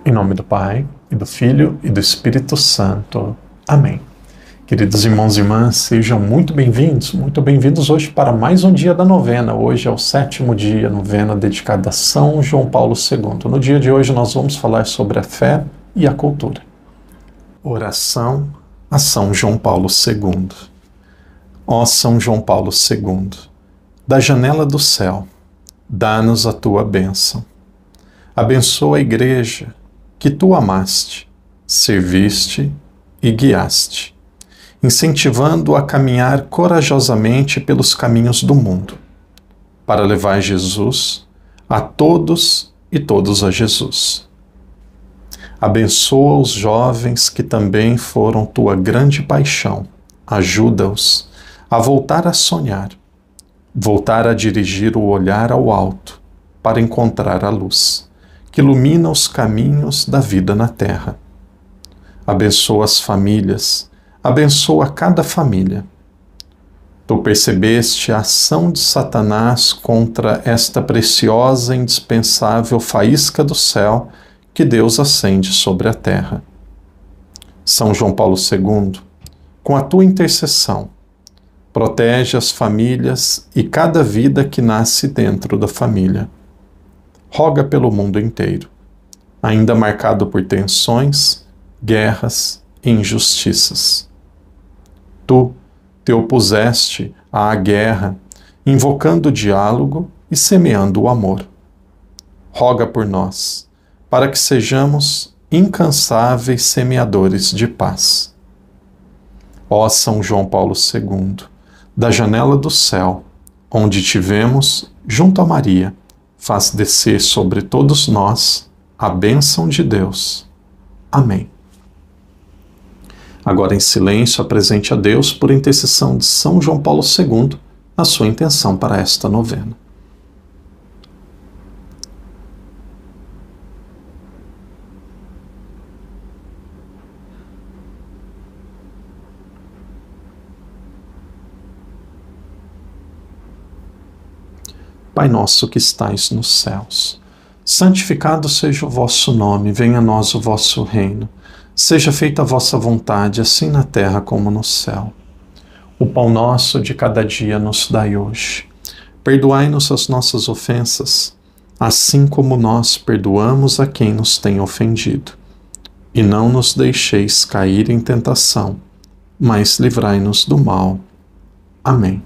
Em nome do Pai, e do Filho, e do Espírito Santo. Amém. Queridos irmãos e irmãs, sejam muito bem-vindos hoje para mais um dia da novena. Hoje é o 7º dia, novena dedicada a São João Paulo II. No dia de hoje nós vamos falar sobre a fé e a cultura. Oração a São João Paulo II. Ó São João Paulo II, da janela do céu, dá-nos a tua bênção. Abençoa a Igreja que tu amaste, serviste e guiaste, incentivando a caminhar corajosamente pelos caminhos do mundo, para levar Jesus a todos e todos a Jesus. Abençoa os jovens que também foram tua grande paixão, ajuda-os a voltar a sonhar, voltar a dirigir o olhar ao alto, para encontrar a luz que ilumina os caminhos da vida na terra. Abençoa as famílias, abençoa cada família. Tu percebeste a ação de Satanás contra esta preciosa e indispensável faísca do céu que Deus acende sobre a terra. São João Paulo II, com a tua intercessão, protege as famílias e cada vida que nasce dentro da família. Roga pelo mundo inteiro, ainda marcado por tensões, guerras e injustiças. Tu te opuseste à guerra, invocando o diálogo e semeando o amor. Roga por nós, para que sejamos incansáveis semeadores de paz. Ó São João Paulo II, da janela do céu, onde te vemos junto a Maria, faz descer sobre todos nós a bênção de Deus. Amém. Agora em silêncio apresente a Deus, por intercessão de São João Paulo II, a sua intenção para esta novena. Pai nosso que estais nos céus, santificado seja o vosso nome, venha a nós o vosso reino. Seja feita a vossa vontade, assim na terra como no céu. O pão nosso de cada dia nos dai hoje. Perdoai-nos as nossas ofensas, assim como nós perdoamos a quem nos tem ofendido. E não nos deixeis cair em tentação, mas livrai-nos do mal. Amém.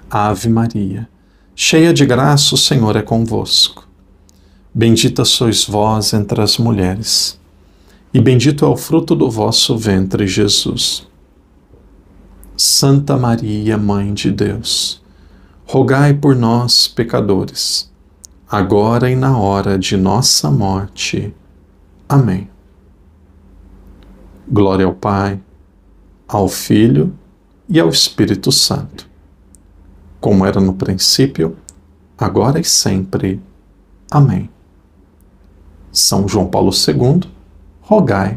Ave Maria, cheia de graça, o Senhor é convosco. Bendita sois vós entre as mulheres, e bendito é o fruto do vosso ventre, Jesus. Santa Maria, Mãe de Deus, rogai por nós, pecadores, agora e na hora de nossa morte. Amém. Glória ao Pai, ao Filho e ao Espírito Santo, como era no princípio, agora e sempre. Amém. São João Paulo II, rogai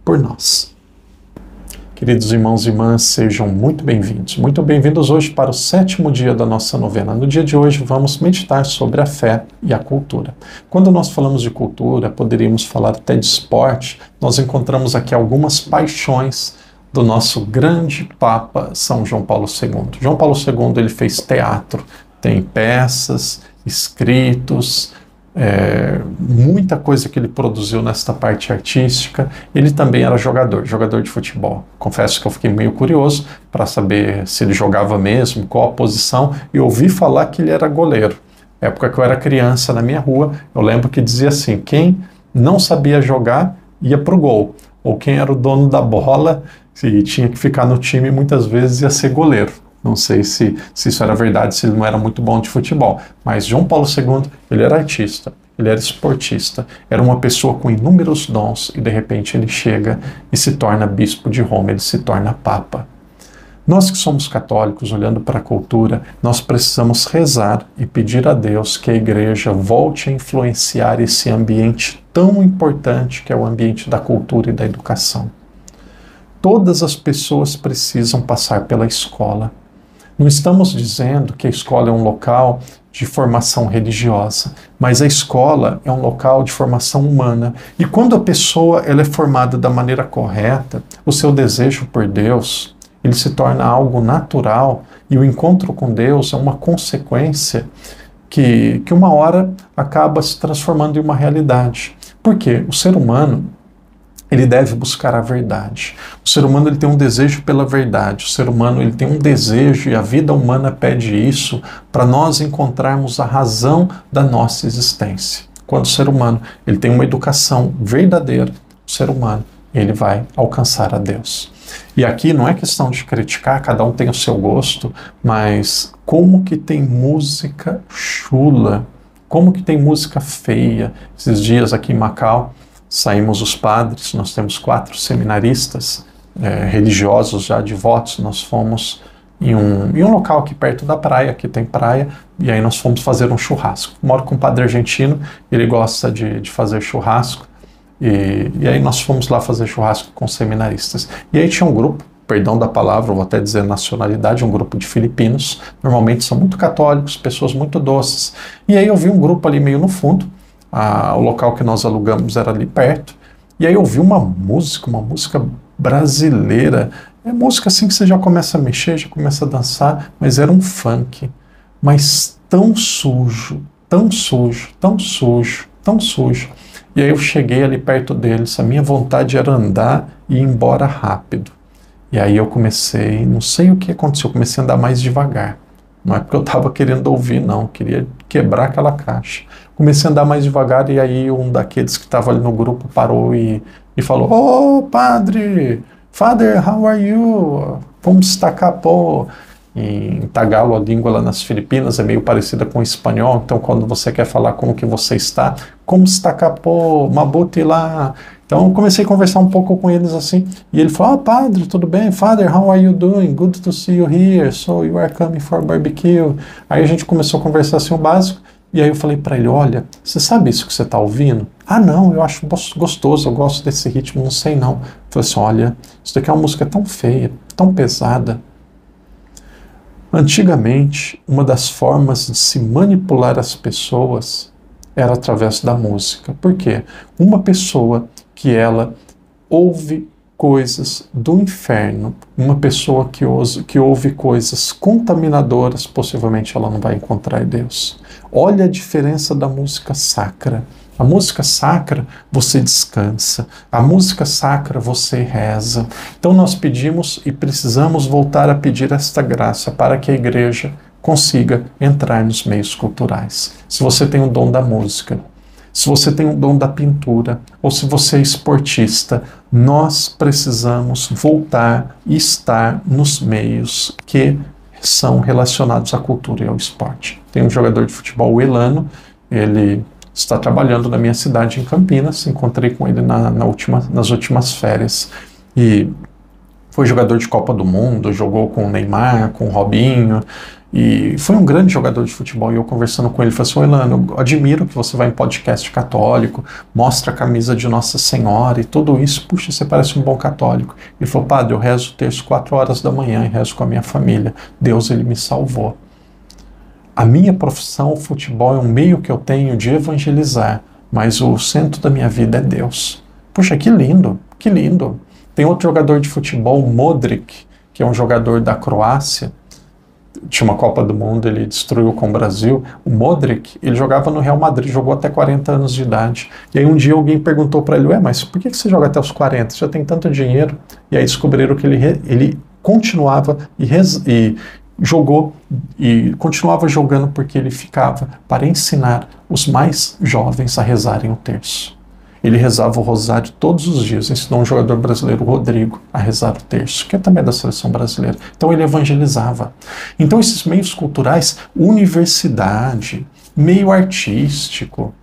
por nós. Queridos irmãos e irmãs, sejam muito bem-vindos hoje para o 7º dia da nossa novena. No dia de hoje vamos meditar sobre a fé e a cultura. Quando nós falamos de cultura, poderíamos falar até de esporte, nós encontramos aqui algumas paixões do nosso grande Papa São João Paulo II. João Paulo II ele fez teatro, tem peças, escritos, muita coisa que ele produziu nesta parte artística. Ele também era jogador de futebol. Confesso que eu fiquei meio curioso para saber se ele jogava mesmo, qual a posição, e ouvi falar que ele era goleiro. Na época que eu era criança, na minha rua, eu lembro que dizia assim, quem não sabia jogar ia pro gol, ou quem era o dono da bola e tinha que ficar no time, muitas vezes ia ser goleiro. Não sei se isso era verdade, se ele não era muito bom de futebol. Mas João Paulo II, ele era artista, ele era esportista, era uma pessoa com inúmeros dons e de repente ele chega e se torna bispo de Roma, ele se torna papa. Nós que somos católicos, olhando para a cultura, nós precisamos rezar e pedir a Deus que a Igreja volte a influenciar esse ambiente tão importante que é o ambiente da cultura e da educação. Todas as pessoas precisam passar pela escola. Não estamos dizendo que a escola é um local de formação religiosa, mas a escola é um local de formação humana. E quando a pessoa ela é formada da maneira correta, o seu desejo por Deus, ele se torna algo natural, e o encontro com Deus é uma consequência que uma hora acaba se transformando em uma realidade. Por quê? O ser humano, ele deve buscar a verdade. O ser humano ele tem um desejo pela verdade. O ser humano ele tem um desejo, e a vida humana pede isso para nós encontrarmos a razão da nossa existência. Quando o ser humano ele tem uma educação verdadeira, o ser humano ele vai alcançar a Deus. E aqui não é questão de criticar, cada um tem o seu gosto, mas como que tem música chula, como que tem música feia. Esses dias aqui em Macau, saímos os padres, nós temos 4 seminaristas religiosos já devotos, nós fomos em um local aqui perto da praia, aqui tem praia, e aí nós fomos fazer um churrasco. Moro com um padre argentino, ele gosta de fazer churrasco, e aí nós fomos lá fazer churrasco com seminaristas. E aí tinha um grupo, perdão da palavra, vou até dizer nacionalidade, um grupo de filipinos, normalmente são muito católicos, pessoas muito doces. E aí eu vi um grupo ali meio no fundo, o local que nós alugamos era ali perto, e aí eu vi uma música brasileira, música assim que você já começa a mexer, já começa a dançar, mas era um funk, mas tão sujo, tão sujo, tão sujo, tão sujo. E aí eu cheguei ali perto deles, a minha vontade era andar e ir embora rápido. E aí eu comecei, não sei o que aconteceu, eu comecei a andar mais devagar. Não é porque eu estava querendo ouvir, não, eu queria quebrar aquela caixa. Comecei a andar mais devagar, e aí um daqueles que estava ali no grupo parou e falou: "Ô, padre, Father, how are you? Como está capô?" Em Tagalog, a língua lá nas Filipinas é meio parecida com o espanhol, então quando você quer falar como que você está, como está capô, mabuti lá. Então eu comecei a conversar um pouco com eles assim, e ele falou: padre, tudo bem? Father, how are you doing? Good to see you here, so you are coming for barbecue. Aí a gente começou a conversar assim o básico, e aí eu falei para ele: olha, você sabe isso que você está ouvindo? Ah não, eu acho gostoso, eu gosto desse ritmo, não sei não. Eu falei assim: olha, isso daqui é uma música tão feia, tão pesada. Antigamente, uma das formas de se manipular as pessoas era através da música. Por quê? Uma pessoa que ela ouve coisas do inferno, uma pessoa que ouve coisas contaminadoras, possivelmente ela não vai encontrar Deus. Olha a diferença da música sacra. A música sacra você descansa, a música sacra você reza. Então nós pedimos e precisamos voltar a pedir esta graça para que a igreja consiga entrar nos meios culturais. Se você tem o dom da música, se você tem o dom da pintura, ou se você é esportista, nós precisamos voltar e estar nos meios que são relacionados à cultura e ao esporte. Tem um jogador de futebol, o Elano, ele está trabalhando na minha cidade, em Campinas. Encontrei com ele nas últimas férias. E foi jogador de Copa do Mundo, jogou com o Neymar, com o Robinho, e foi um grande jogador de futebol. E eu conversando com ele, falei assim: Elano, eu admiro que você vai em podcast católico, mostra a camisa de Nossa Senhora e tudo isso. Puxa, você parece um bom católico. Ele falou: padre, eu rezo o terço 4 horas da manhã e rezo com a minha família. Deus, ele me salvou. A minha profissão, o futebol, é um meio que eu tenho de evangelizar, mas o centro da minha vida é Deus. Puxa, que lindo, que lindo. Tem outro jogador de futebol, Modric, que é um jogador da Croácia. Tinha uma Copa do Mundo, ele destruiu com o Brasil. O Modric, ele jogava no Real Madrid, jogou até 40 anos de idade. E aí um dia alguém perguntou para ele: mas por que você joga até os 40? Você já tem tanto dinheiro? E aí descobriram que ele continuava e jogou e continuava jogando porque ele ficava para ensinar os mais jovens a rezarem o terço. Ele rezava o rosário todos os dias, ensinou um jogador brasileiro, o Rodrigo, a rezar o terço, que é também da seleção brasileira. Então ele evangelizava. Então esses meios culturais, universidade, meio artístico,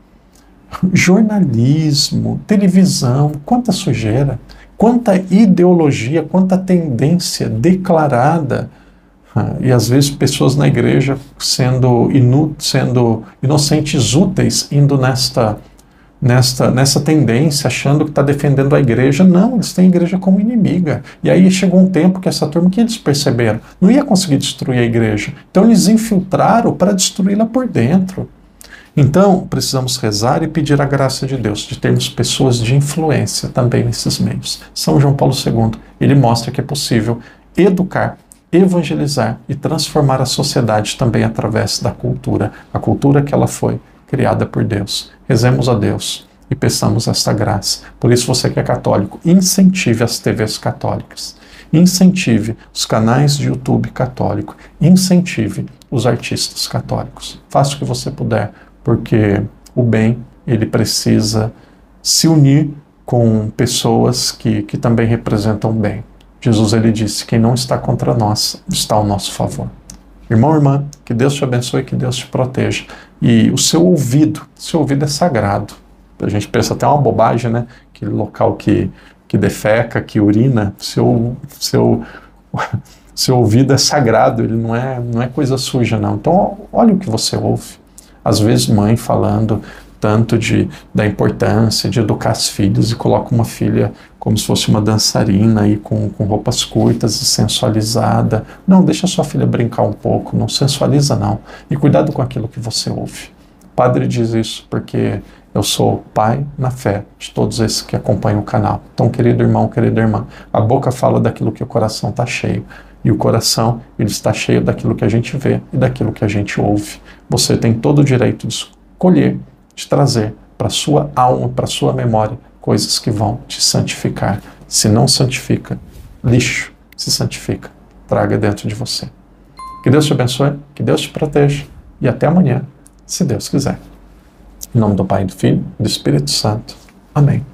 jornalismo, televisão, quanta sujeira, quanta ideologia, quanta tendência declarada. E às vezes pessoas na igreja sendo inocentes úteis, indo nessa tendência, achando que está defendendo a igreja. Não, eles têm a igreja como inimiga. E aí chegou um tempo que essa turma, que eles perceberam, não ia conseguir destruir a igreja. Então eles infiltraram para destruí-la por dentro. Então, precisamos rezar e pedir a graça de Deus, de termos pessoas de influência também nesses meios. São João Paulo II, ele mostra que é possível educar, evangelizar e transformar a sociedade também através da cultura, a cultura que ela foi criada por Deus. Rezemos a Deus e peçamos esta graça. Por isso, você que é católico, incentive as TVs católicas, incentive os canais de YouTube católico, incentive os artistas católicos. Faça o que você puder, porque o bem, ele precisa se unir com pessoas que também representam o bem. Jesus, ele disse, quem não está contra nós, está ao nosso favor. Irmão, irmã, que Deus te abençoe, que Deus te proteja. E o seu ouvido é sagrado. A gente pensa até uma bobagem, né? Aquele local que defeca, que urina, seu ouvido é sagrado, ele não é coisa suja, não. Então, olha o que você ouve. Às vezes, mãe falando tanto da importância de educar os filhos e coloca uma filha como se fosse uma dançarina aí com roupas curtas e sensualizada. Não, deixa sua filha brincar um pouco, não sensualiza não. E cuidado com aquilo que você ouve. O padre diz isso porque eu sou pai na fé de todos esses que acompanham o canal. Então, querido irmão, querida irmã, a boca fala daquilo que o coração está cheio. E o coração, ele está cheio daquilo que a gente vê e daquilo que a gente ouve. Você tem todo o direito de escolher, de trazer para a sua alma, para a sua memória, coisas que vão te santificar. Se não santifica, lixo. Se santifica, traga dentro de você. Que Deus te abençoe, que Deus te proteja e até amanhã, se Deus quiser. Em nome do Pai, do Filho e do Espírito Santo. Amém.